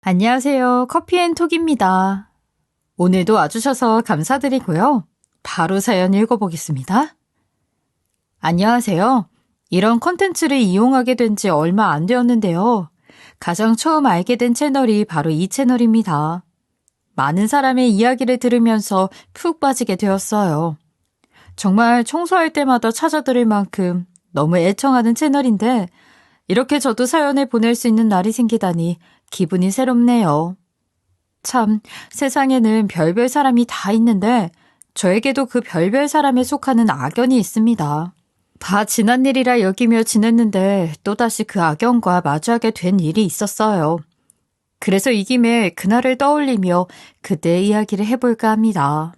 안녕하세요. 커피앤톡입니다. 오늘도 와주셔서 감사드리고요. 바로 사연 읽어보겠습니다. 안녕하세요. 이런 콘텐츠를 이용하게 된 지 얼마 안 되었는데요. 가장 처음 알게 된 채널이 바로 이 채널입니다. 많은 사람의 이야기를 들으면서 푹 빠지게 되었어요. 정말 청소할 때마다 찾아 들을 만큼 너무 애청하는 채널인데 이렇게 저도 사연을 보낼 수 있는 날이 생기다니 기분이 새롭네요. 참, 세상에는 별별 사람이 다 있는데 저에게도 그 별별 사람에 속하는 악연이 있습니다. 다 지난 일이라 여기며 지냈는데 또다시 그 악연과 마주하게 된 일이 있었어요. 그래서 이 김에 그날을 떠올리며 그때의 이야기를 해볼까 합니다.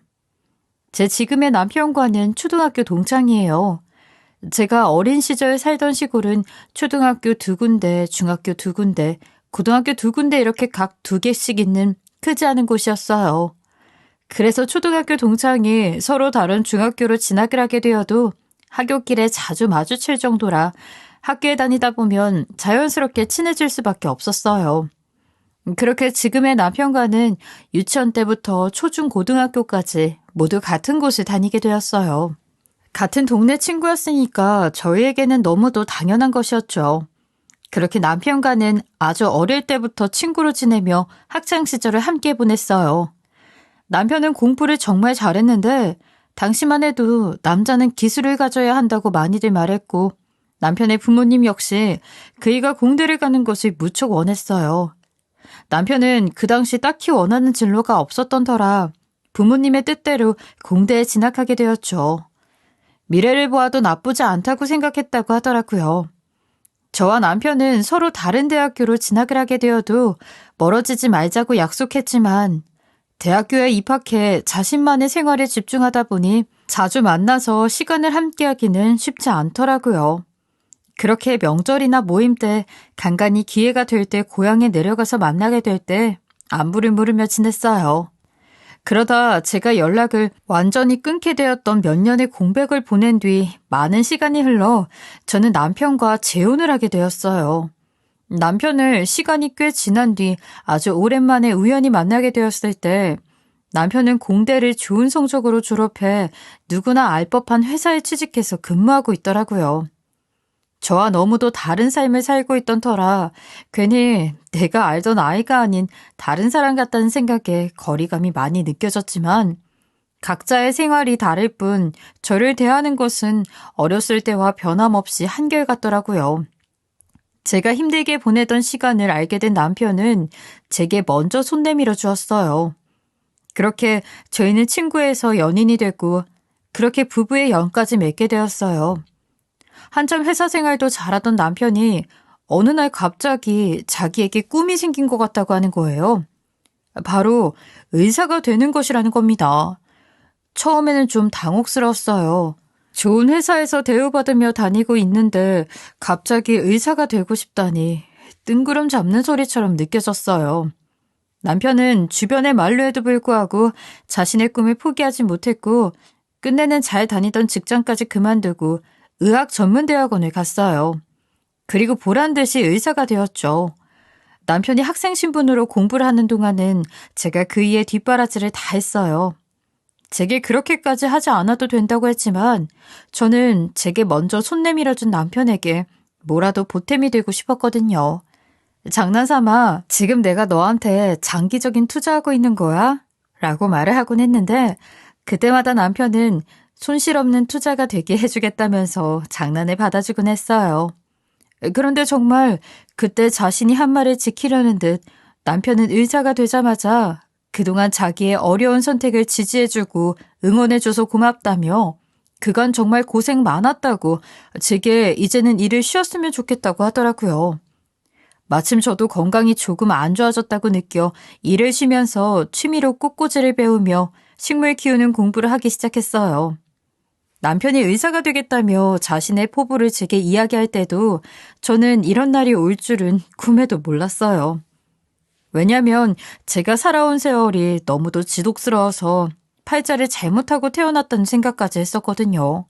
제 지금의 남편과는 초등학교 동창이에요. 제가 어린 시절 살던 시골은 초등학교 2군데, 중학교 2군데, 고등학교 2군데 이렇게 각 2개씩 있는 크지 않은 곳이었어요. 그래서 초등학교 동창이 서로 다른 중학교로 진학을 하게 되어도 학교길에 자주 마주칠 정도라 학교에 다니다 보면 자연스럽게 친해질 수밖에 없었어요. 그렇게 지금의 남편과는 유치원 때부터 초중 고등학교까지 모두 같은 곳을 다니게 되었어요. 같은 동네 친구였으니까 저희에게는 너무도 당연한 것이었죠. 그렇게 남편과는 아주 어릴 때부터 친구로 지내며 학창시절을 함께 보냈어요. 남편은 공부를 정말 잘했는데 당시만 해도 남자는 기술을 가져야 한다고 많이들 말했고 남편의 부모님 역시 그이가 공대를 가는 것을 무척 원했어요. 남편은 그 당시 딱히 원하는 진로가 없었던 터라 부모님의 뜻대로 공대에 진학하게 되었죠. 미래를 보아도 나쁘지 않다고 생각했다고 하더라고요. 저와 남편은 서로 다른 대학교로 진학을 하게 되어도 멀어지지 말자고 약속했지만 대학교에 입학해 자신만의 생활에 집중하다 보니 자주 만나서 시간을 함께하기는 쉽지 않더라고요. 그렇게 명절이나 모임 때 간간히 기회가 될 때 고향에 내려가서 만나게 될 때 안부를 물으며 지냈어요. 그러다 제가 연락을 완전히 끊게 되었던 몇 년의 공백을 보낸 뒤 많은 시간이 흘러 저는 남편과 재혼을 하게 되었어요. 남편을 시간이 꽤 지난 뒤 아주 오랜만에 우연히 만나게 되었을 때 남편은 공대를 좋은 성적으로 졸업해 누구나 알 법한 회사에 취직해서 근무하고 있더라고요. 저와 너무도 다른 삶을 살고 있던 터라 괜히 내가 알던 아이가 아닌 다른 사람 같다는 생각에 거리감이 많이 느껴졌지만 각자의 생활이 다를 뿐 저를 대하는 것은 어렸을 때와 변함없이 한결같더라고요. 제가 힘들게 보내던 시간을 알게 된 남편은 제게 먼저 손 내밀어 주었어요. 그렇게 저희는 친구에서 연인이 됐고 그렇게 부부의 연까지 맺게 되었어요. 한참 회사 생활도 잘하던 남편이 어느 날 갑자기 자기에게 꿈이 생긴 것 같다고 하는 거예요. 바로 의사가 되는 것이라는 겁니다. 처음에는 좀 당혹스러웠어요. 좋은 회사에서 대우받으며 다니고 있는데 갑자기 의사가 되고 싶다니 뜬구름 잡는 소리처럼 느껴졌어요. 남편은 주변의 말로에도 불구하고 자신의 꿈을 포기하지 못했고 끝내는 잘 다니던 직장까지 그만두고 의학 전문대학원을 갔어요. 그리고 보란 듯이 의사가 되었죠. 남편이 학생 신분으로 공부를 하는 동안은 제가 그이의 뒷바라지를 다 했어요. 제게 그렇게까지 하지 않아도 된다고 했지만 저는 제게 먼저 손 내밀어준 남편에게 뭐라도 보탬이 되고 싶었거든요. 장난삼아 지금 내가 너한테 장기적인 투자하고 있는 거야? 라고 말을 하곤 했는데 그때마다 남편은 손실 없는 투자가 되게 해주겠다면서 장난을 받아주곤 했어요. 그런데 정말 그때 자신이 한 말을 지키려는 듯 남편은 의사가 되자마자 그동안 자기의 어려운 선택을 지지해주고 응원해줘서 고맙다며 그간 정말 고생 많았다고 제게 이제는 일을 쉬었으면 좋겠다고 하더라고요. 마침 저도 건강이 조금 안 좋아졌다고 느껴 일을 쉬면서 취미로 꽃꽂이를 배우며 식물 키우는 공부를 하기 시작했어요. 남편이 의사가 되겠다며 자신의 포부를 제게 이야기할 때도 저는 이런 날이 올 줄은 꿈에도 몰랐어요. 왜냐면 제가 살아온 세월이 너무도 지독스러워서 팔자를 잘못하고 태어났다는 생각까지 했었거든요.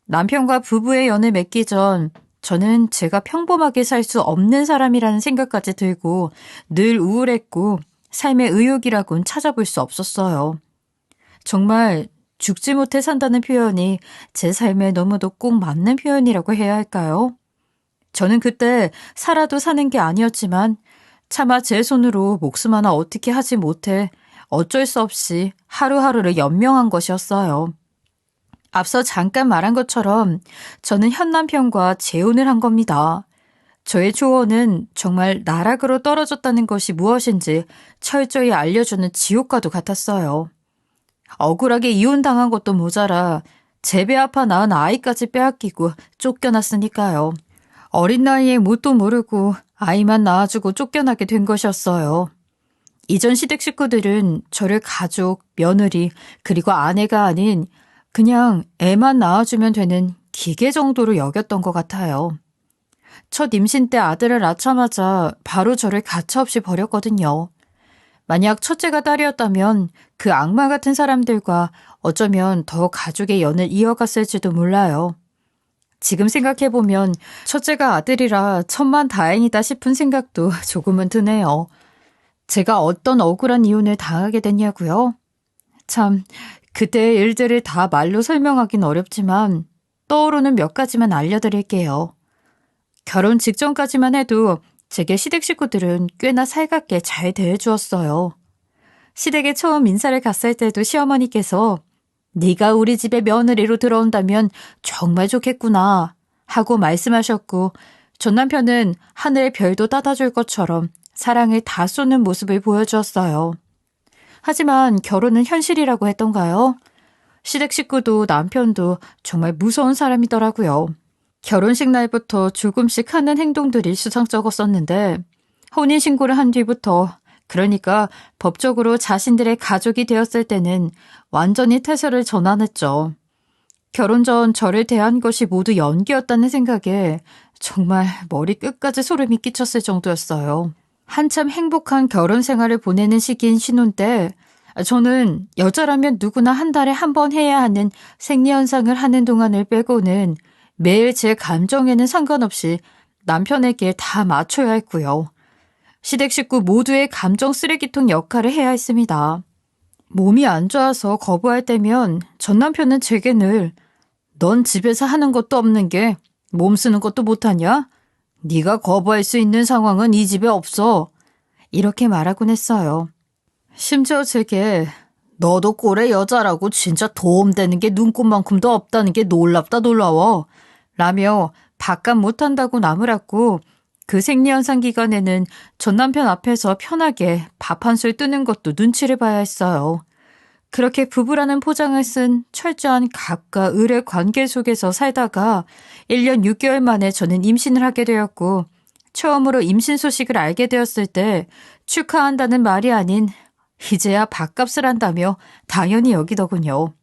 남편과 부부의 연을 맺기 전 저는 제가 평범하게 살 수 없는 사람이라는 생각까지 들고 늘 우울했고 삶의 의욕이라곤 찾아볼 수 없었어요. 정말 죽지 못해 산다는 표현이 제 삶에 너무도 꼭 맞는 표현이라고 해야 할까요? 저는 그때 살아도 사는 게 아니었지만 차마 제 손으로 목숨 하나 어떻게 하지 못해 어쩔 수 없이 하루하루를 연명한 것이었어요. 앞서 잠깐 말한 것처럼 저는 현 남편과 재혼을 한 겁니다. 저의 조언은 정말 나락으로 떨어졌다는 것이 무엇인지 철저히 알려주는 지옥과도 같았어요. 억울하게 이혼당한 것도 모자라 제 배 아파 낳은 아이까지 빼앗기고 쫓겨났으니까요. 어린 나이에 뭣도 모르고 아이만 낳아주고 쫓겨나게 된 것이었어요. 이전 시댁 식구들은 저를 가족, 며느리, 그리고 아내가 아닌 그냥 애만 낳아주면 되는 기계 정도로 여겼던 것 같아요. 첫 임신 때 아들을 낳자마자 바로 저를 가차없이 버렸거든요. 만약 첫째가 딸이었다면 그 악마 같은 사람들과 어쩌면 더 가족의 연을 이어갔을지도 몰라요. 지금 생각해보면 첫째가 아들이라 천만다행이다 싶은 생각도 조금은 드네요. 제가 어떤 억울한 이혼을 당하게 됐냐고요? 참, 그때의 일들을 다 말로 설명하긴 어렵지만 떠오르는 몇 가지만 알려드릴게요. 결혼 직전까지만 해도 제게 시댁 식구들은 꽤나 살갑게 잘 대해주었어요. 시댁에 처음 인사를 갔을 때도 시어머니께서 네가 우리 집에 며느리로 들어온다면 정말 좋겠구나 하고 말씀하셨고 전 남편은 하늘의 별도 따다줄 것처럼 사랑을 다 쏟는 모습을 보여주었어요. 하지만 결혼은 현실이라고 했던가요? 시댁 식구도 남편도 정말 무서운 사람이더라고요. 결혼식 날부터 조금씩 하는 행동들이 수상쩍었었는데 혼인신고를 한 뒤부터 그러니까 법적으로 자신들의 가족이 되었을 때는 완전히 태세를 전환했죠. 결혼 전 저를 대한 것이 모두 연기였다는 생각에 정말 머리 끝까지 소름이 끼쳤을 정도였어요. 한참 행복한 결혼 생활을 보내는 시기인 신혼 때 저는 여자라면 누구나 한 달에 한 번 해야 하는 생리현상을 하는 동안을 빼고는 매일 제 감정에는 상관없이 남편에게 다 맞춰야 했고요. 시댁 식구 모두의 감정 쓰레기통 역할을 해야 했습니다. 몸이 안 좋아서 거부할 때면 전 남편은 제게 늘 넌 집에서 하는 것도 없는 게 몸 쓰는 것도 못하냐? 네가 거부할 수 있는 상황은 이 집에 없어. 이렇게 말하곤 했어요. 심지어 제게 너도 꼴의 여자라고 진짜 도움되는 게 눈꼽만큼도 없다는 게 놀랍다 놀라워. 라며 바깥 못한다고 나무랐고 그 생리현상 기간에는 전 남편 앞에서 편하게 밥 한 술 뜨는 것도 눈치를 봐야 했어요. 그렇게 부부라는 포장을 쓴 철저한 갑과 을의 관계 속에서 살다가 1년 6개월 만에 저는 임신을 하게 되었고 처음으로 임신 소식을 알게 되었을 때 축하한다는 말이 아닌 이제야 밥값을 한다며 당연히 여기더군요.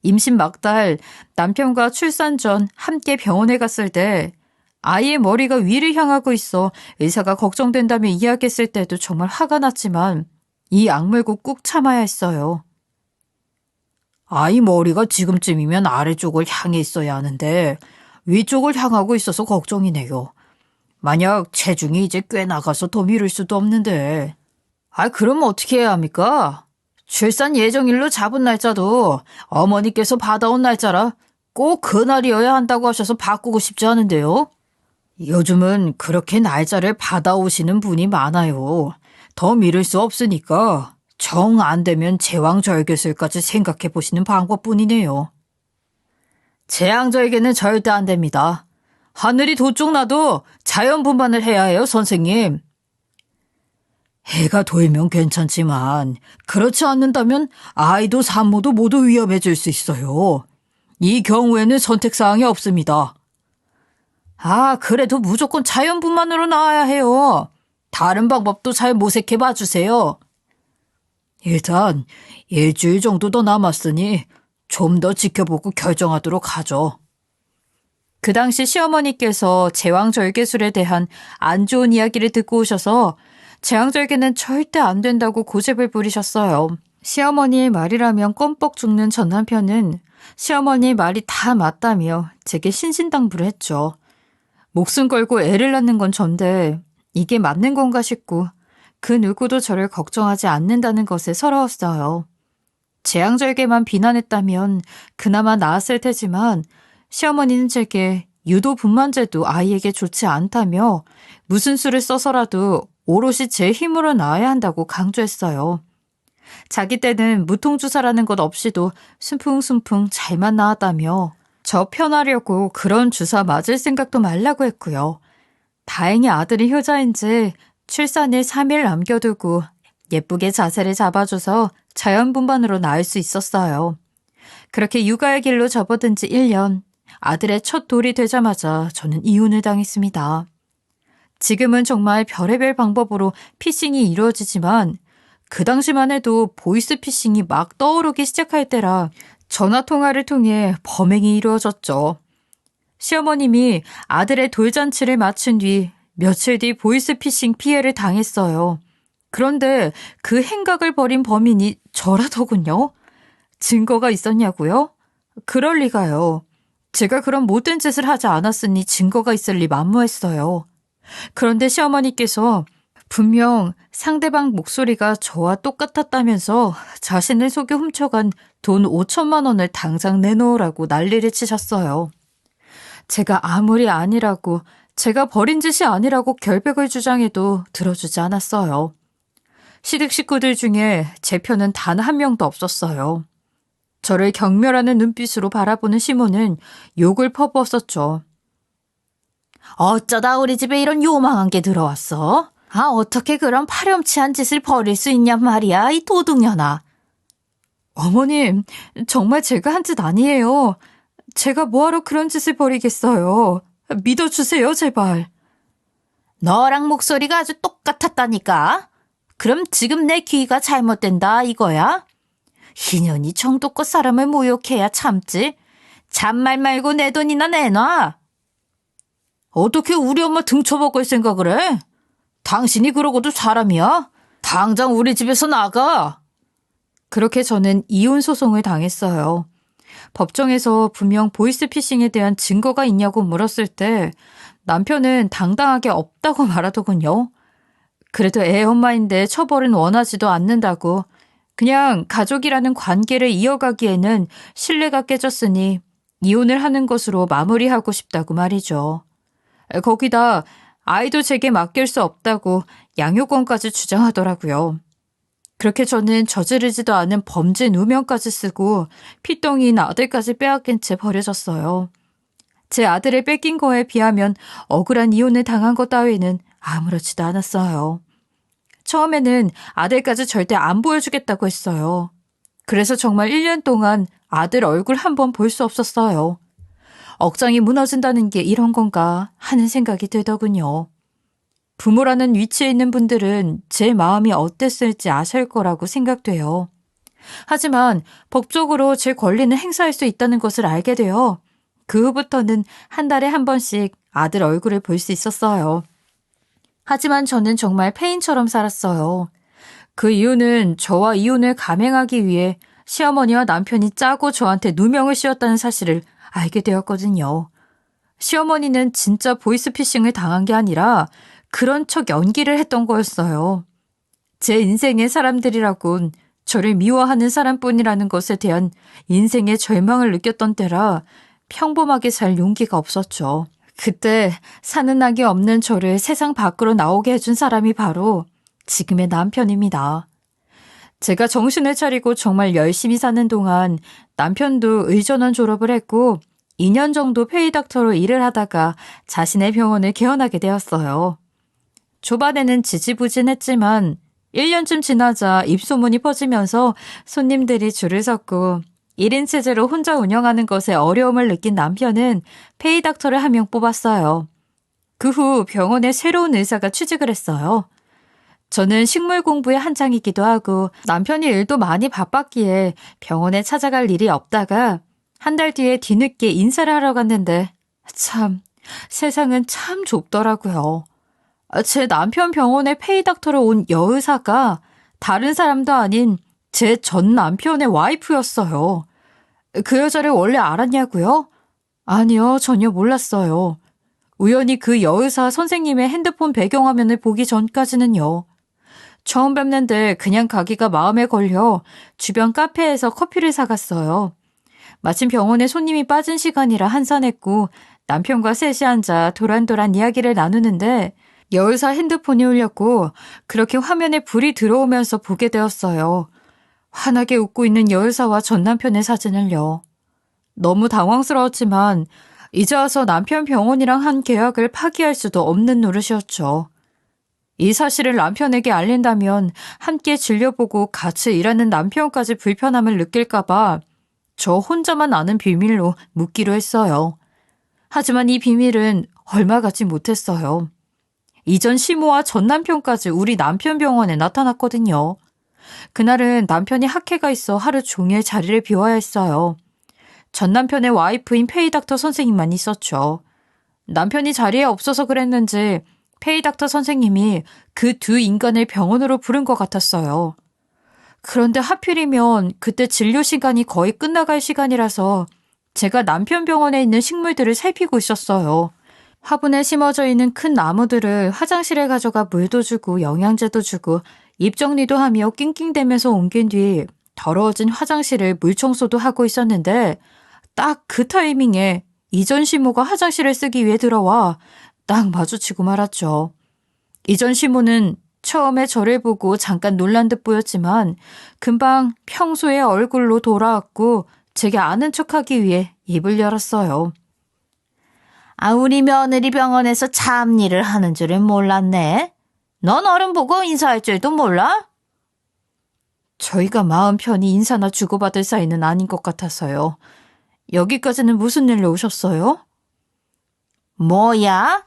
임신 막달 남편과 출산 전 함께 병원에 갔을 때 아이의 머리가 위를 향하고 있어 의사가 걱정된다며 이야기했을 때도 정말 화가 났지만 이 악물고 꾹 참아야 했어요. 아이 머리가 지금쯤이면 아래쪽을 향해 있어야 하는데 위쪽을 향하고 있어서 걱정이네요. 만약 체중이 이제 꽤 나가서 더 미룰 수도 없는데. 그럼 어떻게 해야 합니까? 출산 예정일로 잡은 날짜도 어머니께서 받아온 날짜라 꼭 그날이어야 한다고 하셔서 바꾸고 싶지 않은데요. 요즘은 그렇게 날짜를 받아오시는 분이 많아요. 더 미룰 수 없으니까 정 안 되면 제왕절개술까지 생각해 보시는 방법뿐이네요. 제왕절개는 절대 안 됩니다. 하늘이 도쪽 나도 자연분만을 해야 해요, 선생님. 해가 돌면 괜찮지만 그렇지 않는다면 아이도 산모도 모두 위험해질 수 있어요. 이 경우에는 선택사항이 없습니다. 그래도 무조건 자연분만으로 나와야 해요. 다른 방법도 잘 모색해 봐주세요. 일단 일주일 정도 더 남았으니 좀 더 지켜보고 결정하도록 하죠. 그 당시 시어머니께서 제왕절개술에 대한 안 좋은 이야기를 듣고 오셔서 제왕절개는 절대 안 된다고 고집을 부리셨어요. 시어머니의 말이라면 껌뻑 죽는 전 남편은 시어머니의 말이 다 맞다며 제게 신신당부를 했죠. 목숨 걸고 애를 낳는 건 전데 이게 맞는 건가 싶고 그 누구도 저를 걱정하지 않는다는 것에 서러웠어요. 재앙절개만 비난했다면 그나마 나았을 테지만 시어머니는 제게 유도 분만제도 아이에게 좋지 않다며 무슨 수를 써서라도 오롯이 제 힘으로 낳아야 한다고 강조했어요. 자기 때는 무통주사라는 것 없이도 순풍순풍 잘만 나았다며 저 편하려고 그런 주사 맞을 생각도 말라고 했고요. 다행히 아들이 효자인지 출산을 3일 남겨두고 예쁘게 자세를 잡아줘서 자연분만으로 낳을 수 있었어요. 그렇게 육아의 길로 접어든 지 1년, 아들의 첫 돌이 되자마자 저는 이혼을 당했습니다. 지금은 정말 별의별 방법으로 피싱이 이루어지지만 그 당시만 해도 보이스피싱이 막 떠오르기 시작할 때라 전화통화를 통해 범행이 이루어졌죠. 시어머님이 아들의 돌잔치를 마친 뒤 며칠 뒤 보이스피싱 피해를 당했어요. 그런데 그 행각을 벌인 범인이 저라더군요. 증거가 있었냐고요? 그럴 리가요. 제가 그런 못된 짓을 하지 않았으니 증거가 있을 리 만무했어요. 그런데 시어머니께서 분명 상대방 목소리가 저와 똑같았다면서 자신을 속여 훔쳐간 돈 5천만 원을 당장 내놓으라고 난리를 치셨어요. 제가 아무리 아니라고, 제가 벌인 짓이 아니라고 결백을 주장해도 들어주지 않았어요. 시댁 식구들 중에 제 편은 단 한 명도 없었어요. 저를 경멸하는 눈빛으로 바라보는 시모는 욕을 퍼부었었죠. 어쩌다 우리 집에 이런 요망한 게 들어왔어? 어떻게 그런 파렴치한 짓을 벌일 수 있냔 말이야, 이 도둑년아. 어머님, 정말 제가 한 짓 아니에요. 제가 뭐하러 그런 짓을 벌이겠어요. 믿어주세요, 제발. 너랑 목소리가 아주 똑같았다니까. 그럼 지금 내 귀가 잘못된다, 이거야? 희년이 정도껏 사람을 모욕해야 참지. 잔말 말고 내 돈이나 내놔. 어떻게 우리 엄마 등쳐먹을 생각을 해? 당신이 그러고도 사람이야? 당장 우리 집에서 나가. 그렇게 저는 이혼 소송을 당했어요. 법정에서 분명 보이스피싱에 대한 증거가 있냐고 물었을 때 남편은 당당하게 없다고 말하더군요. 그래도 애 엄마인데 처벌은 원하지도 않는다고 그냥 가족이라는 관계를 이어가기에는 신뢰가 깨졌으니 이혼을 하는 것으로 마무리하고 싶다고 말이죠. 거기다 아이도 제게 맡길 수 없다고 양육권까지 주장하더라고요. 그렇게 저는 저지르지도 않은 범죄 누명까지 쓰고 피덩이인 아들까지 빼앗긴 채 버려졌어요. 제 아들을 뺏긴 거에 비하면 억울한 이혼을 당한 것 따위는 아무렇지도 않았어요. 처음에는 아들까지 절대 안 보여주겠다고 했어요. 그래서 정말 1년 동안 아들 얼굴 한 번 볼 수 없었어요. 억장이 무너진다는 게 이런 건가 하는 생각이 들더군요. 부모라는 위치에 있는 분들은 제 마음이 어땠을지 아실 거라고 생각돼요. 하지만 법적으로 제 권리는 행사할 수 있다는 것을 알게 되어 그 후부터는 한 달에 한 번씩 아들 얼굴을 볼 수 있었어요. 하지만 저는 정말 폐인처럼 살았어요. 그 이유는 저와 이혼을 감행하기 위해 시어머니와 남편이 짜고 저한테 누명을 씌웠다는 사실을 알게 되었거든요. 시어머니는 진짜 보이스피싱을 당한 게 아니라 그런 척 연기를 했던 거였어요. 제 인생의 사람들이라곤 저를 미워하는 사람뿐이라는 것에 대한 인생의 절망을 느꼈던 때라 평범하게 살 용기가 없었죠. 그때 사는 낙이 없는 저를 세상 밖으로 나오게 해준 사람이 바로 지금의 남편입니다. 제가 정신을 차리고 정말 열심히 사는 동안 남편도 의전원 졸업을 했고 2년 정도 페이닥터로 일을 하다가 자신의 병원을 개원하게 되었어요. 초반에는 지지부진했지만 1년쯤 지나자 입소문이 퍼지면서 손님들이 줄을 섰고 1인 체제로 혼자 운영하는 것에 어려움을 느낀 남편은 페이닥터를 한 명 뽑았어요. 그 후 병원에 새로운 의사가 취직을 했어요. 저는 식물 공부에 한창이기도 하고 남편이 일도 많이 바빴기에 병원에 찾아갈 일이 없다가 한 달 뒤에 뒤늦게 인사를 하러 갔는데 참 세상은 참 좁더라고요. 제 남편 병원에 페이닥터로 온 여의사가 다른 사람도 아닌 제 전 남편의 와이프였어요. 그 여자를 원래 알았냐고요? 아니요, 전혀 몰랐어요. 우연히 그 여의사 선생님의 핸드폰 배경화면을 보기 전까지는요. 처음 뵙는데 그냥 가기가 마음에 걸려 주변 카페에서 커피를 사갔어요. 마침 병원에 손님이 빠진 시간이라 한산했고 남편과 셋이 앉아 도란도란 이야기를 나누는데 여의사 핸드폰이 울렸고 그렇게 화면에 불이 들어오면서 보게 되었어요. 환하게 웃고 있는 여의사와 전 남편의 사진을요. 너무 당황스러웠지만 이제 와서 남편 병원이랑 한 계약을 파기할 수도 없는 노릇이었죠. 이 사실을 남편에게 알린다면 함께 진료보고 같이 일하는 남편까지 불편함을 느낄까봐 저 혼자만 아는 비밀로 묻기로 했어요. 하지만 이 비밀은 얼마 가지 못했어요. 이전 시모와 전 남편까지 우리 남편 병원에 나타났거든요. 그날은 남편이 학회가 있어 하루 종일 자리를 비워야 했어요. 전 남편의 와이프인 페이닥터 선생님만 있었죠. 남편이 자리에 없어서 그랬는지 페이닥터 선생님이 그 두 인간을 병원으로 부른 것 같았어요. 그런데 하필이면 그때 진료 시간이 거의 끝나갈 시간이라서 제가 남편 병원에 있는 식물들을 살피고 있었어요. 화분에 심어져 있는 큰 나무들을 화장실에 가져가 물도 주고 영양제도 주고 입 정리도 하며 낑낑대면서 옮긴 뒤 더러워진 화장실을 물청소도 하고 있었는데 딱 그 타이밍에 이전 시모가 화장실을 쓰기 위해 들어와 딱 마주치고 말았죠. 이전 시모는 처음에 저를 보고 잠깐 놀란 듯 보였지만 금방 평소의 얼굴로 돌아왔고 제게 아는 척하기 위해 입을 열었어요. 우리 며느리 병원에서 잡일을 하는 줄은 몰랐네. 넌 어른 보고 인사할 줄도 몰라? 저희가 마음 편히 인사나 주고받을 사이는 아닌 것 같아서요. 여기까지는 무슨 일로 오셨어요? 뭐야?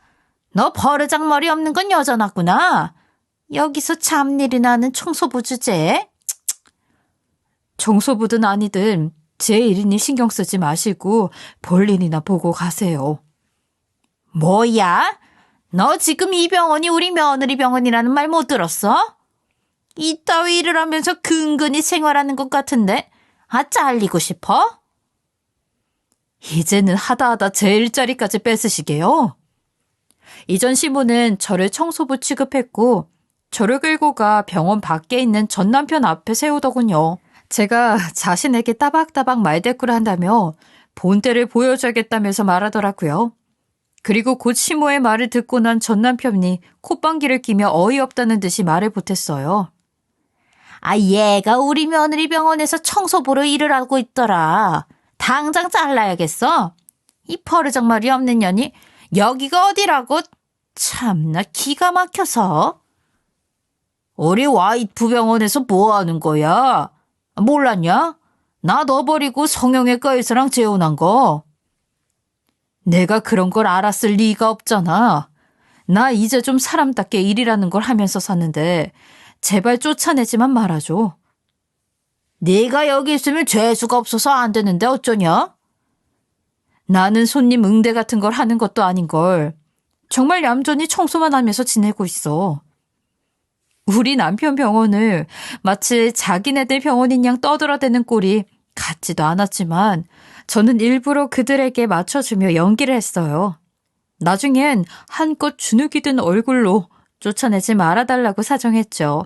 너 버르장머리 없는 건 여전하구나. 여기서 잡일이나 하는 청소부 주제? 청소부든 아니든 제 일이니 신경 쓰지 마시고 볼일이나 보고 가세요. 뭐야? 너 지금 이 병원이 우리 며느리 병원이라는 말 못 들었어? 이따위 일을 하면서 근근히 생활하는 것 같은데 잘리고 싶어? 이제는 하다하다 제 일자리까지 뺏으시게요? 이전 시모는 저를 청소부 취급했고 저를 끌고 가 병원 밖에 있는 전 남편 앞에 세우더군요. 제가 자신에게 따박따박 말대꾸를 한다며 본때를 보여줘야겠다면서 말하더라고요. 그리고 곧 시모의 말을 듣고 난 전 남편이 콧방귀를 끼며 어이없다는 듯이 말을 보탰어요. 얘가 우리 며느리 병원에서 청소부로 일을 하고 있더라. 당장 잘라야겠어. 이 버르장머리 없는 년이 여기가 어디라고? 참나 기가 막혀서. 우리 와이프 병원에서 뭐 하는 거야? 몰랐냐? 나 너 버리고 성형외과 의사랑 재혼한 거. 내가 그런 걸 알았을 리가 없잖아. 나 이제 좀 사람답게 일이라는 걸 하면서 사는데 제발 쫓아내지만 말아줘. 네가 여기 있으면 죄수가 없어서 안 되는데 어쩌냐? 나는 손님 응대 같은 걸 하는 것도 아닌걸. 정말 얌전히 청소만 하면서 지내고 있어. 우리 남편 병원을 마치 자기네들 병원인 양 떠들어대는 꼴이 같지도 않았지만 저는 일부러 그들에게 맞춰주며 연기를 했어요. 나중엔 한껏 주눅이 든 얼굴로 쫓아내지 말아달라고 사정했죠.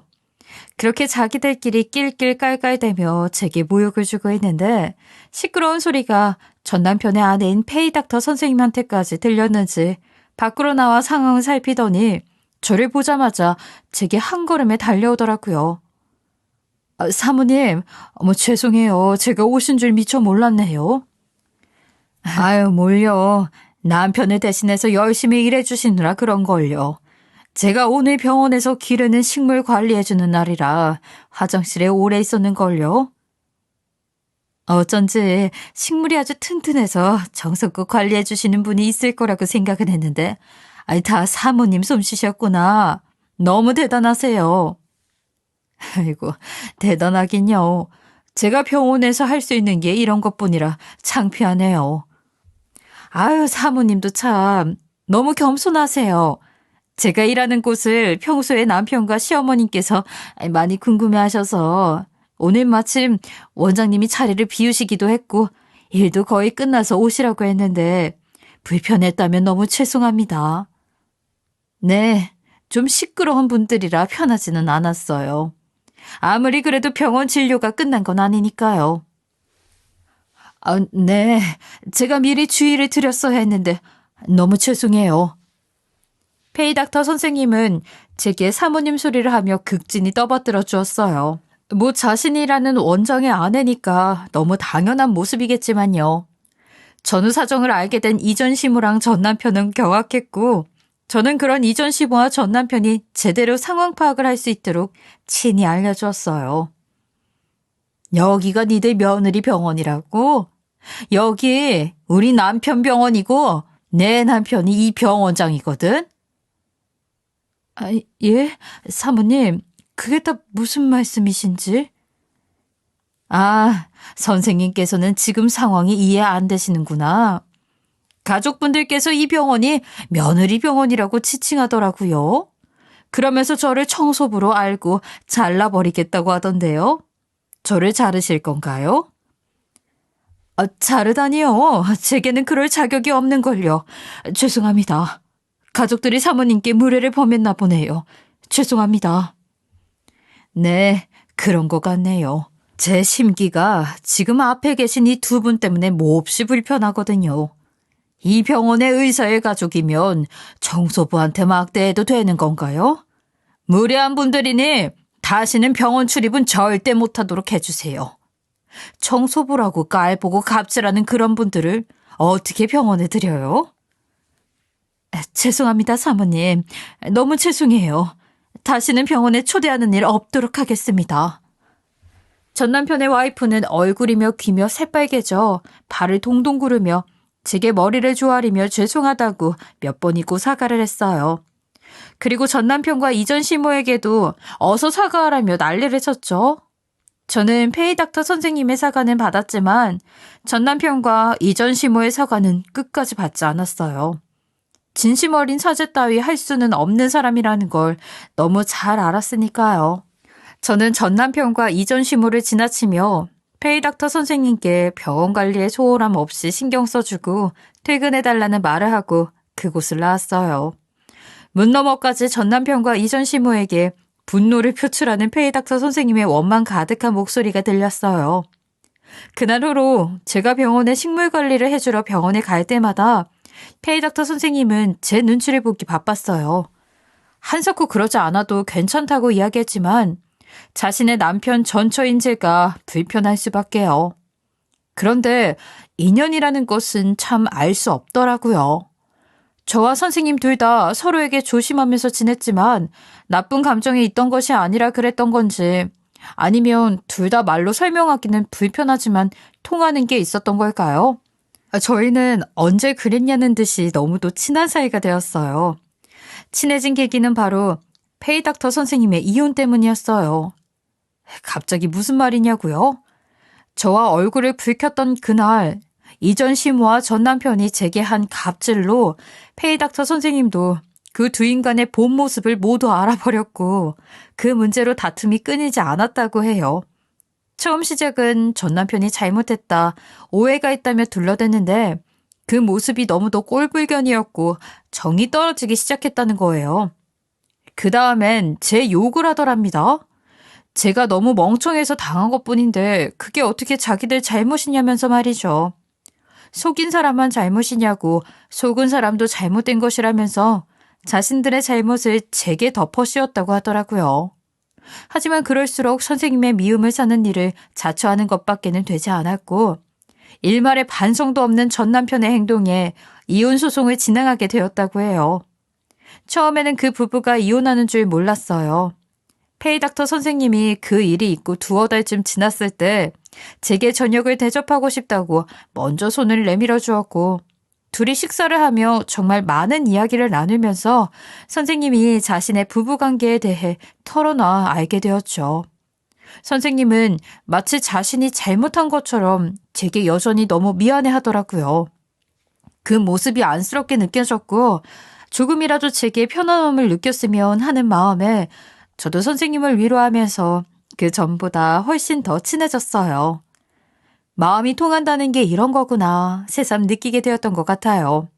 그렇게 자기들끼리 낄낄 깔깔대며 제게 모욕을 주고 있는데 시끄러운 소리가 전 남편의 아내인 페이닥터 선생님한테까지 들렸는지 밖으로 나와 상황을 살피더니 저를 보자마자 제게 한 걸음에 달려오더라고요. 사모님, 죄송해요. 제가 오신 줄 미처 몰랐네요. 아유, 뭘요. 남편을 대신해서 열심히 일해주시느라 그런걸요. 제가 오늘 병원에서 기르는 식물 관리해주는 날이라 화장실에 오래 있었는걸요. 어쩐지 식물이 아주 튼튼해서 정성껏 관리해주시는 분이 있을 거라고 생각은 했는데 다 사모님 솜씨셨구나. 너무 대단하세요. 아이고, 대단하긴요. 제가 병원에서 할 수 있는 게 이런 것뿐이라 창피하네요. 아유, 사모님도 참 너무 겸손하세요. 제가 일하는 곳을 평소에 남편과 시어머님께서 많이 궁금해하셔서 오늘 마침 원장님이 자리를 비우시기도 했고 일도 거의 끝나서 오시라고 했는데 불편했다면 너무 죄송합니다. 네, 좀 시끄러운 분들이라 편하지는 않았어요. 아무리 그래도 병원 진료가 끝난 건 아니니까요. 네, 제가 미리 주의를 드렸어야 했는데 너무 죄송해요. 페이닥터 선생님은 제게 사모님 소리를 하며 극진히 떠받들어 주었어요. 뭐 자신이라는 원장의 아내니까 너무 당연한 모습이겠지만요. 전후 사정을 알게 된 이전 시모랑 전 남편은 경악했고 저는 그런 이전 시모와 전 남편이 제대로 상황 파악을 할 수 있도록 친히 알려주었어요. 여기가 니들 며느리 병원이라고? 여기 우리 남편 병원이고 내 남편이 이 병원장이거든? 예? 사모님, 그게 다 무슨 말씀이신지? 선생님께서는 지금 상황이 이해 안 되시는구나. 가족분들께서 이 병원이 며느리 병원이라고 지칭하더라고요. 그러면서 저를 청소부로 알고 잘라버리겠다고 하던데요. 저를 자르실 건가요? 자르다니요. 제게는 그럴 자격이 없는걸요. 죄송합니다. 가족들이 사모님께 무례를 범했나 보네요. 죄송합니다. 네, 그런 것 같네요. 제 심기가 지금 앞에 계신 이 두 분 때문에 몹시 불편하거든요. 이 병원의 의사의 가족이면 청소부한테 막대해도 되는 건가요? 무례한 분들이니 다시는 병원 출입은 절대 못하도록 해주세요. 청소부라고 깔보고 갑질하는 그런 분들을 어떻게 병원에 들여요? 죄송합니다, 사모님. 너무 죄송해요. 다시는 병원에 초대하는 일 없도록 하겠습니다. 전 남편의 와이프는 얼굴이며 귀며 새빨개져 발을 동동 구르며 제게 머리를 조아리며 죄송하다고 몇 번이고 사과를 했어요. 그리고 전 남편과 이전 시모에게도 어서 사과하라며 난리를 쳤죠. 저는 페이닥터 선생님의 사과는 받았지만 전 남편과 이전 시모의 사과는 끝까지 받지 않았어요. 진심 어린 사죄 따위 할 수는 없는 사람이라는 걸 너무 잘 알았으니까요. 저는 전 남편과 이전 시모를 지나치며 페이닥터 선생님께 병원 관리에 소홀함 없이 신경 써주고 퇴근해달라는 말을 하고 그곳을 나왔어요. 문 너머까지 전 남편과 이전 시모에게 분노를 표출하는 페이닥터 선생님의 원망 가득한 목소리가 들렸어요. 그날 후로 제가 병원에 식물 관리를 해주러 병원에 갈 때마다 페이닥터 선생님은 제 눈치를 보기 바빴어요. 한석호 그러지 않아도 괜찮다고 이야기했지만 자신의 남편 전처인 제가 불편할 수밖에요. 그런데 인연이라는 것은 참 알 수 없더라고요. 저와 선생님 둘 다 서로에게 조심하면서 지냈지만 나쁜 감정이 있던 것이 아니라 그랬던 건지 아니면 둘 다 말로 설명하기는 불편하지만 통하는 게 있었던 걸까요? 저희는 언제 그랬냐는 듯이 너무도 친한 사이가 되었어요. 친해진 계기는 바로 페이닥터 선생님의 이혼 때문이었어요. 갑자기 무슨 말이냐고요? 저와 얼굴을 붉혔던 그날 이전 시모와 전 남편이 제게 한 갑질로 페이닥터 선생님도 그 두 인간의 본 모습을 모두 알아버렸고 그 문제로 다툼이 끊이지 않았다고 해요. 처음 시작은 전 남편이 잘못했다, 오해가 있다며 둘러댔는데 그 모습이 너무도 꼴불견이었고 정이 떨어지기 시작했다는 거예요. 그 다음엔 제 욕을 하더랍니다. 제가 너무 멍청해서 당한 것뿐인데 그게 어떻게 자기들 잘못이냐면서 말이죠. 속인 사람만 잘못이냐고 속은 사람도 잘못된 것이라면서 자신들의 잘못을 제게 덮어 씌웠다고 하더라고요. 하지만 그럴수록 선생님의 미움을 사는 일을 자처하는 것밖에는 되지 않았고 일말의 반성도 없는 전 남편의 행동에 이혼 소송을 진행하게 되었다고 해요. 처음에는 그 부부가 이혼하는 줄 몰랐어요. 페이닥터 선생님이 그 일이 있고 두어 달쯤 지났을 때 제게 저녁을 대접하고 싶다고 먼저 손을 내밀어 주었고 둘이 식사를 하며 정말 많은 이야기를 나누면서 선생님이 자신의 부부관계에 대해 털어놔 알게 되었죠. 선생님은 마치 자신이 잘못한 것처럼 제게 여전히 너무 미안해 하더라고요. 그 모습이 안쓰럽게 느껴졌고 조금이라도 제게 편안함을 느꼈으면 하는 마음에 저도 선생님을 위로하면서 그 전보다 훨씬 더 친해졌어요. 마음이 통한다는 게 이런 거구나 새삼 느끼게 되었던 것 같아요.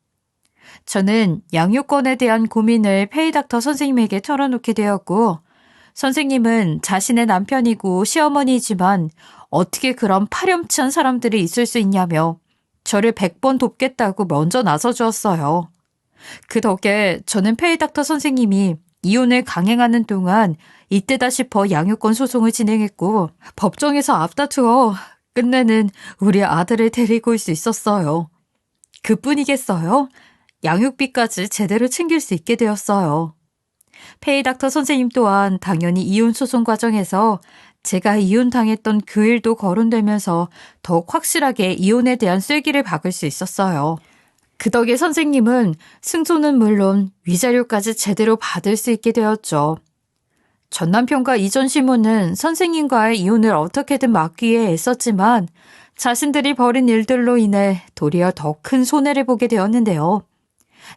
저는 양육권에 대한 고민을 페이닥터 선생님에게 털어놓게 되었고, 선생님은 자신의 남편이고 시어머니이지만 어떻게 그런 파렴치한 사람들이 있을 수 있냐며 저를 100번 돕겠다고 먼저 나서주었어요. 그 덕에 저는 페이닥터 선생님이 이혼을 강행하는 동안 이때다 싶어 양육권 소송을 진행했고 법정에서 앞다투어 끝내는 우리 아들을 데리고 올 수 있었어요. 그뿐이겠어요? 양육비까지 제대로 챙길 수 있게 되었어요. 페이닥터 선생님 또한 당연히 이혼 소송 과정에서 제가 이혼당했던 그 일도 거론되면서 더욱 확실하게 이혼에 대한 쐐기를 박을 수 있었어요. 그 덕에 선생님은 승소는 물론 위자료까지 제대로 받을 수 있게 되었죠. 전 남편과 이전 시모는 선생님과의 이혼을 어떻게든 막기 위해 애썼지만 자신들이 벌인 일들로 인해 도리어 더 큰 손해를 보게 되었는데요.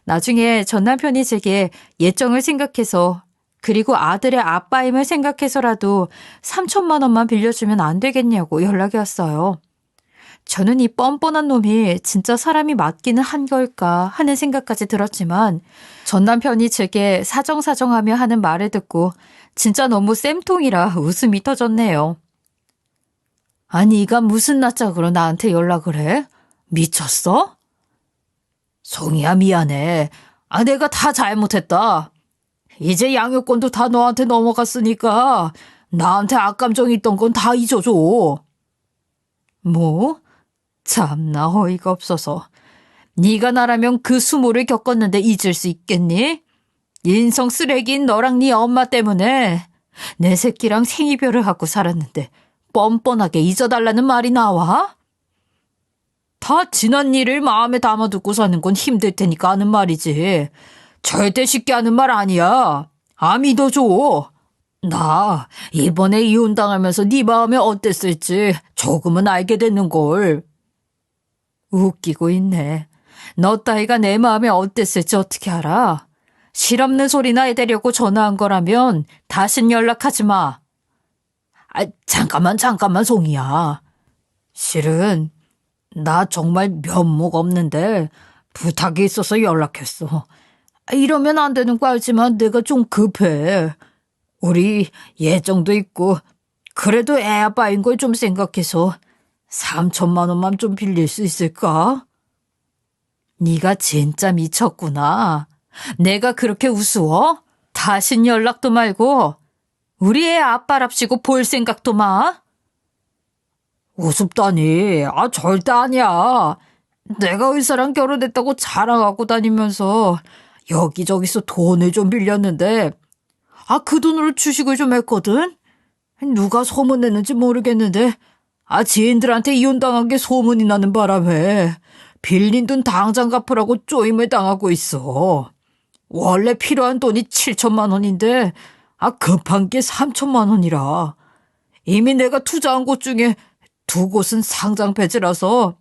나중에 전 남편이 제게 예정을 생각해서 그리고 아들의 아빠임을 생각해서라도 3천만 원만 빌려주면 안 되겠냐고 연락이 왔어요. 저는 이 뻔뻔한 놈이 진짜 사람이 맞기는 한 걸까 하는 생각까지 들었지만 전 남편이 제게 사정사정하며 하는 말을 듣고 진짜 너무 쌤통이라 웃음이 터졌네요. 아니 이가 무슨 낯짝으로 나한테 연락을 해? 미쳤어? 송이야 미안해. 내가 다 잘못했다. 이제 양육권도 다 너한테 넘어갔으니까 나한테 악감정이 있던 건 다 잊어줘. 뭐? 참나 어이가 없어서. 네가 나라면 그 수모를 겪었는데 잊을 수 있겠니? 인성 쓰레기인 너랑 네 엄마 때문에 내 새끼랑 생이별을 하고 살았는데 뻔뻔하게 잊어달라는 말이 나와? 다 지난 일을 마음에 담아두고 사는 건 힘들 테니까 하는 말이지. 절대 쉽게 하는 말 아니야. 믿어줘. 나 이번에 이혼당하면서 네 마음이 어땠을지 조금은 알게 됐는걸. 웃기고 있네. 너 따위가 내 마음이 어땠을지 어떻게 알아? 실없는 소리나 해대려고 전화한 거라면 다신 연락하지 마. 잠깐만 송이야. 실은 나 정말 면목 없는데 부탁이 있어서 연락했어. 이러면 안 되는 거 알지만 내가 좀 급해. 우리 예정도 있고 그래도 애 아빠인 걸 좀 생각해서 3천만 원만 좀 빌릴 수 있을까? 네가 진짜 미쳤구나. 내가 그렇게 우스워? 다신 연락도 말고 우리 애 아빠랍시고 볼 생각도 마. 우습다니. 절대 아니야. 내가 의사랑 결혼했다고 자랑하고 다니면서 여기저기서 돈을 좀 빌렸는데 그 돈으로 주식을 좀 했거든? 누가 소문냈는지 모르겠는데 지인들한테 이혼당한 게 소문이 나는 바람에 빌린 돈 당장 갚으라고 쪼임을 당하고 있어. 원래 필요한 돈이 7천만 원인데 급한 게 3천만 원이라. 이미 내가 투자한 곳 중에 2곳은 상장 폐지라서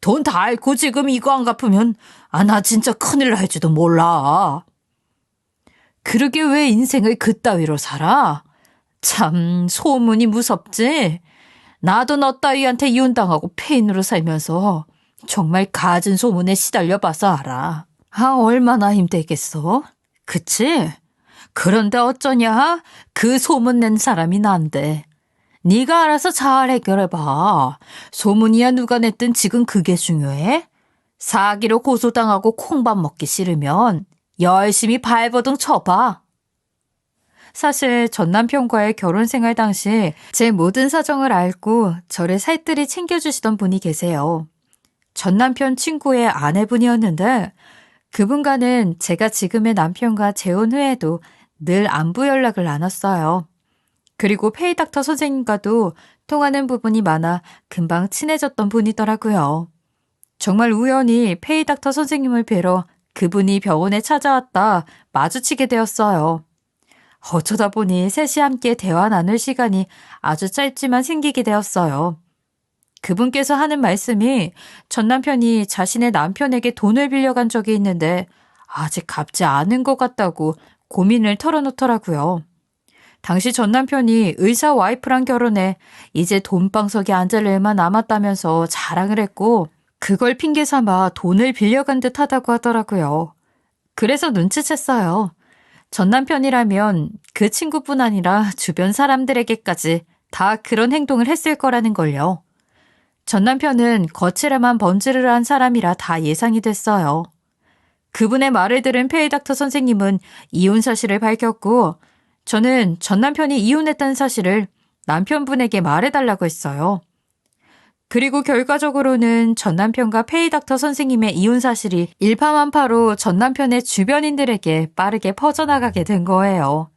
돈 다 잃고 지금 이거 안 갚으면 나 진짜 큰일 날지도 몰라. 그러게 왜 인생을 그따위로 살아? 참 소문이 무섭지? 나도 너 따위한테 이혼당하고 폐인으로 살면서 정말 가진 소문에 시달려봐서 알아. 얼마나 힘들겠어? 그치? 그런데 어쩌냐? 그 소문 낸 사람이 난데. 네가 알아서 잘 해결해봐. 소문이야 누가 냈든 지금 그게 중요해? 사기로 고소당하고 콩밥 먹기 싫으면 열심히 발버둥 쳐봐. 사실 전 남편과의 결혼 생활 당시 제 모든 사정을 알고 저를 살뜰히 챙겨주시던 분이 계세요. 전 남편 친구의 아내분이었는데 그분과는 제가 지금의 남편과 재혼 후에도 늘 안부 연락을 나눴어요. 그리고 페이닥터 선생님과도 통하는 부분이 많아 금방 친해졌던 분이더라고요. 정말 우연히 페이닥터 선생님을 뵈러 그분이 병원에 찾아왔다 마주치게 되었어요. 어쩌다 보니 셋이 함께 대화 나눌 시간이 아주 짧지만 생기게 되었어요. 그분께서 하는 말씀이 전 남편이 자신의 남편에게 돈을 빌려간 적이 있는데 아직 갚지 않은 것 같다고 고민을 털어놓더라고요. 당시 전 남편이 의사 와이프랑 결혼해 이제 돈방석에 앉을 일만 남았다면서 자랑을 했고 그걸 핑계 삼아 돈을 빌려간 듯 하다고 하더라고요. 그래서 눈치챘어요. 전 남편이라면 그 친구뿐 아니라 주변 사람들에게까지 다 그런 행동을 했을 거라는 걸요. 전 남편은 거칠에만 번지르르 한 사람이라 다 예상이 됐어요. 그분의 말을 들은 페이닥터 선생님은 이혼 사실을 밝혔고 저는 전 남편이 이혼했다는 사실을 남편분에게 말해달라고 했어요. 그리고 결과적으로는 전 남편과 페이닥터 선생님의 이혼 사실이 일파만파로 전 남편의 주변인들에게 빠르게 퍼져나가게 된 거예요.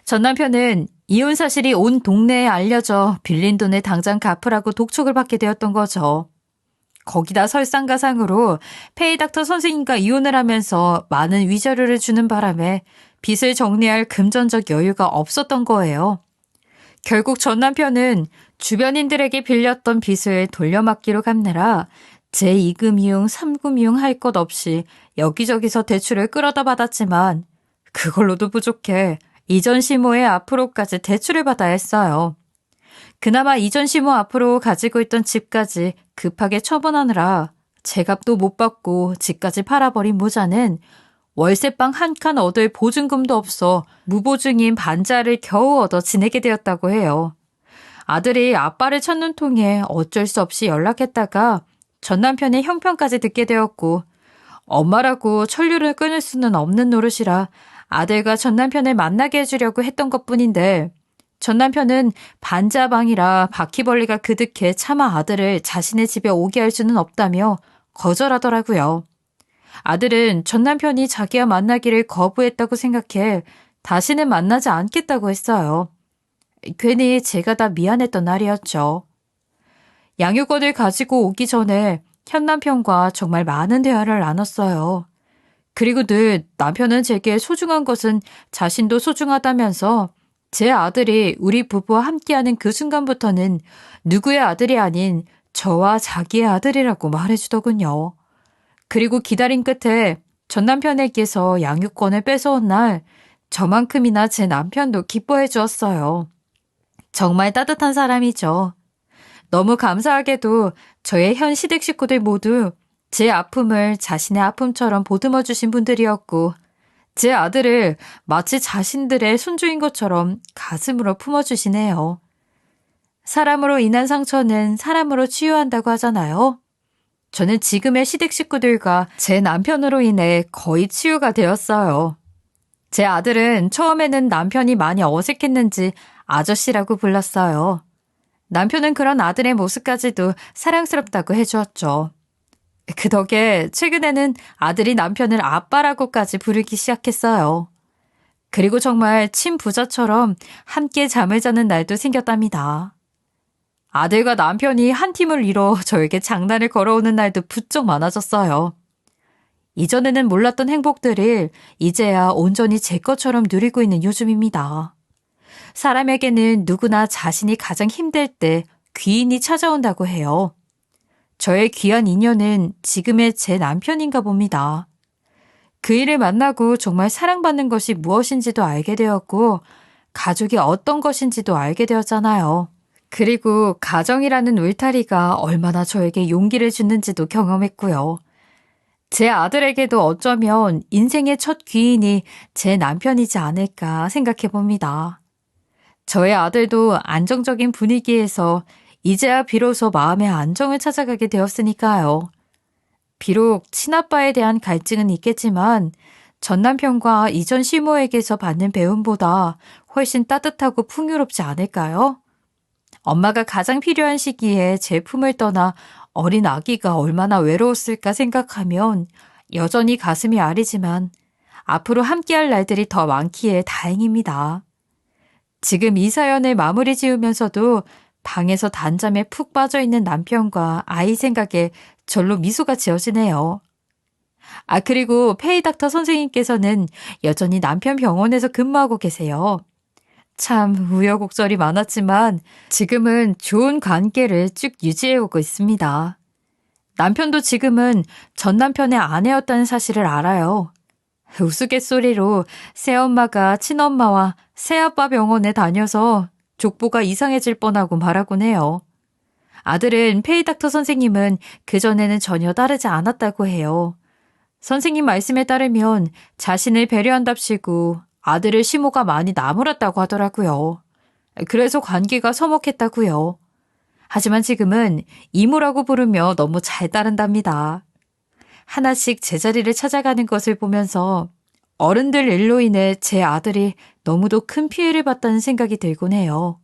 전 남편은 이혼 사실이 온 동네에 알려져 빌린 돈을 당장 갚으라고 독촉을 받게 되었던 거죠. 거기다 설상가상으로 페이닥터 선생님과 이혼을 하면서 많은 위자료를 주는 바람에 빚을 정리할 금전적 여유가 없었던 거예요. 결국 전 남편은 주변인들에게 빌렸던 빚을 돌려막기로 갚느라 제2금융, 3금융 할 것 없이 여기저기서 대출을 끌어다 받았지만 그걸로도 부족해 이전 시모의 앞으로까지 대출을 받아야 했어요. 그나마 이전 시모 앞으로 가지고 있던 집까지 급하게 처분하느라 제값도 못 받고 집까지 팔아버린 모자는 월세방 한 칸 얻을 보증금도 없어 무보증인 반자를 겨우 얻어 지내게 되었다고 해요. 아들이 아빠를 찾는 통에 어쩔 수 없이 연락했다가 전 남편의 형편까지 듣게 되었고 엄마라고 천류를 끊을 수는 없는 노릇이라 아들과 전 남편을 만나게 해주려고 했던 것뿐인데 전 남편은 반자방이라 바퀴벌레가 그득해 차마 아들을 자신의 집에 오게 할 수는 없다며 거절하더라고요. 아들은 전 남편이 자기와 만나기를 거부했다고 생각해 다시는 만나지 않겠다고 했어요. 괜히 제가 다 미안했던 날이었죠. 양육원을 가지고 오기 전에 현 남편과 정말 많은 대화를 나눴어요. 그리고 늘 남편은 제게 소중한 것은 자신도 소중하다면서 제 아들이 우리 부부와 함께하는 그 순간부터는 누구의 아들이 아닌 저와 자기의 아들이라고 말해주더군요. 그리고 기다림 끝에 전 남편에게서 양육권을 뺏어온 날 저만큼이나 제 남편도 기뻐해 주었어요. 정말 따뜻한 사람이죠. 너무 감사하게도 저의 현 시댁 식구들 모두 제 아픔을 자신의 아픔처럼 보듬어 주신 분들이었고 제 아들을 마치 자신들의 손주인 것처럼 가슴으로 품어주시네요. 사람으로 인한 상처는 사람으로 치유한다고 하잖아요. 저는 지금의 시댁 식구들과 제 남편으로 인해 거의 치유가 되었어요. 제 아들은 처음에는 남편이 많이 어색했는지 아저씨라고 불렀어요. 남편은 그런 아들의 모습까지도 사랑스럽다고 해주었죠. 그 덕에 최근에는 아들이 남편을 아빠라고까지 부르기 시작했어요. 그리고 정말 친부자처럼 함께 잠을 자는 날도 생겼답니다. 아들과 남편이 한 팀을 이뤄 저에게 장난을 걸어오는 날도 부쩍 많아졌어요. 이전에는 몰랐던 행복들을 이제야 온전히 제 것처럼 누리고 있는 요즘입니다. 사람에게는 누구나 자신이 가장 힘들 때 귀인이 찾아온다고 해요. 저의 귀한 인연은 지금의 제 남편인가 봅니다. 그 일을 만나고 정말 사랑받는 것이 무엇인지도 알게 되었고 가족이 어떤 것인지도 알게 되었잖아요. 그리고 가정이라는 울타리가 얼마나 저에게 용기를 주는지도 경험했고요. 제 아들에게도 어쩌면 인생의 첫 귀인이 제 남편이지 않을까 생각해 봅니다. 저의 아들도 안정적인 분위기에서 이제야 비로소 마음의 안정을 찾아가게 되었으니까요. 비록 친아빠에 대한 갈증은 있겠지만 전 남편과 이전 시모에게서 받는 배움보다 훨씬 따뜻하고 풍요롭지 않을까요? 엄마가 가장 필요한 시기에 제 품을 떠나 어린 아기가 얼마나 외로웠을까 생각하면 여전히 가슴이 아리지만 앞으로 함께할 날들이 더 많기에 다행입니다. 지금 이 사연을 마무리 지으면서도 방에서 단잠에 푹 빠져있는 남편과 아이 생각에 절로 미소가 지어지네요. 그리고 페이닥터 선생님께서는 여전히 남편 병원에서 근무하고 계세요. 참 우여곡절이 많았지만 지금은 좋은 관계를 쭉 유지해오고 있습니다. 남편도 지금은 전 남편의 아내였다는 사실을 알아요. 우스갯소리로 새엄마가 친엄마와 새아빠 병원에 다녀서 족보가 이상해질 뻔하고 말하곤 해요. 아들은 페이닥터 선생님은 그전에는 전혀 따르지 않았다고 해요. 선생님 말씀에 따르면 자신을 배려한답시고 아들을 시모가 많이 나무랐다고 하더라고요. 그래서 관계가 서먹했다고요. 하지만 지금은 이모라고 부르며 너무 잘 따른답니다. 하나씩 제자리를 찾아가는 것을 보면서 어른들 일로 인해 제 아들이 너무도 큰 피해를 봤다는 생각이 들곤 해요.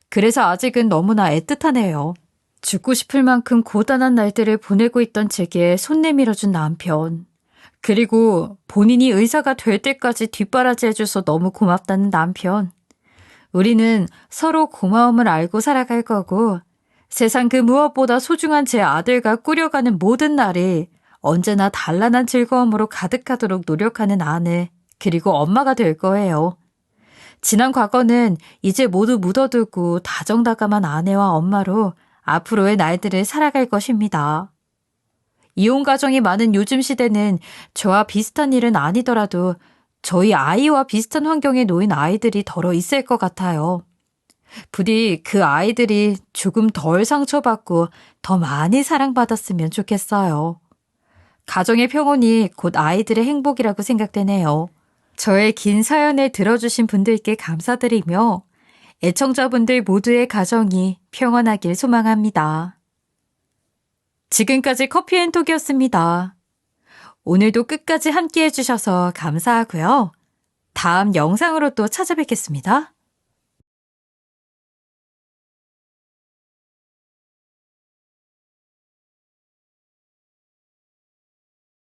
그래서 아직은 너무나 애틋하네요. 죽고 싶을 만큼 고단한 날들을 보내고 있던 제게 손 내밀어준 남편. 그리고 본인이 의사가 될 때까지 뒷바라지 해줘서 너무 고맙다는 남편. 우리는 서로 고마움을 알고 살아갈 거고 세상 그 무엇보다 소중한 제 아들과 꾸려가는 모든 날이 언제나 단란한 즐거움으로 가득하도록 노력하는 아내 그리고 엄마가 될 거예요. 지난 과거는 이제 모두 묻어두고 다정다감한 아내와 엄마로 앞으로의 날들을 살아갈 것입니다. 이혼 가정이 많은 요즘 시대는 저와 비슷한 일은 아니더라도 저희 아이와 비슷한 환경에 놓인 아이들이 덜어 있을 것 같아요. 부디 그 아이들이 조금 덜 상처받고 더 많이 사랑받았으면 좋겠어요. 가정의 평온이 곧 아이들의 행복이라고 생각되네요. 저의 긴 사연을 들어주신 분들께 감사드리며 애청자분들 모두의 가정이 평온하길 소망합니다. 지금까지 커피앤톡이었습니다. 오늘도 끝까지 함께 해주셔서 감사하고요. 다음 영상으로 또 찾아뵙겠습니다.